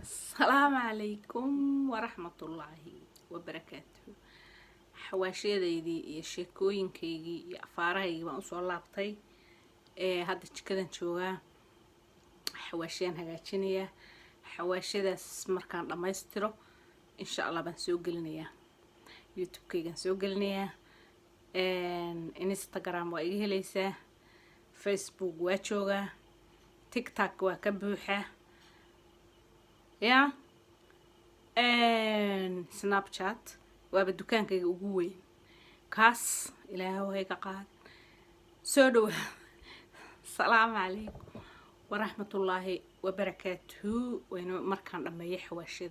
السلام عليكم ورحمة الله وبركاته. حواشيدي يا sheekooyinkaygi iyo afaarahaygi baan usoo laabtay hadda jikadan joogaa xawaashiyaan hagaajinaya xawaashiyadaas markaan dhamaystiro insha Allah baan soo gelinayaa YouTube-kaygan soo gelinayaa Instagram waa iga helaysaa Facebook waa joogaa TikTok waa ka buuxa يا سناب شات وابدوكان كي ugu كاس إلى هو هيك قاعد سودو. السلام عليكم ورحمة الله وبركاته وإنه مركان لما يحوى الشيء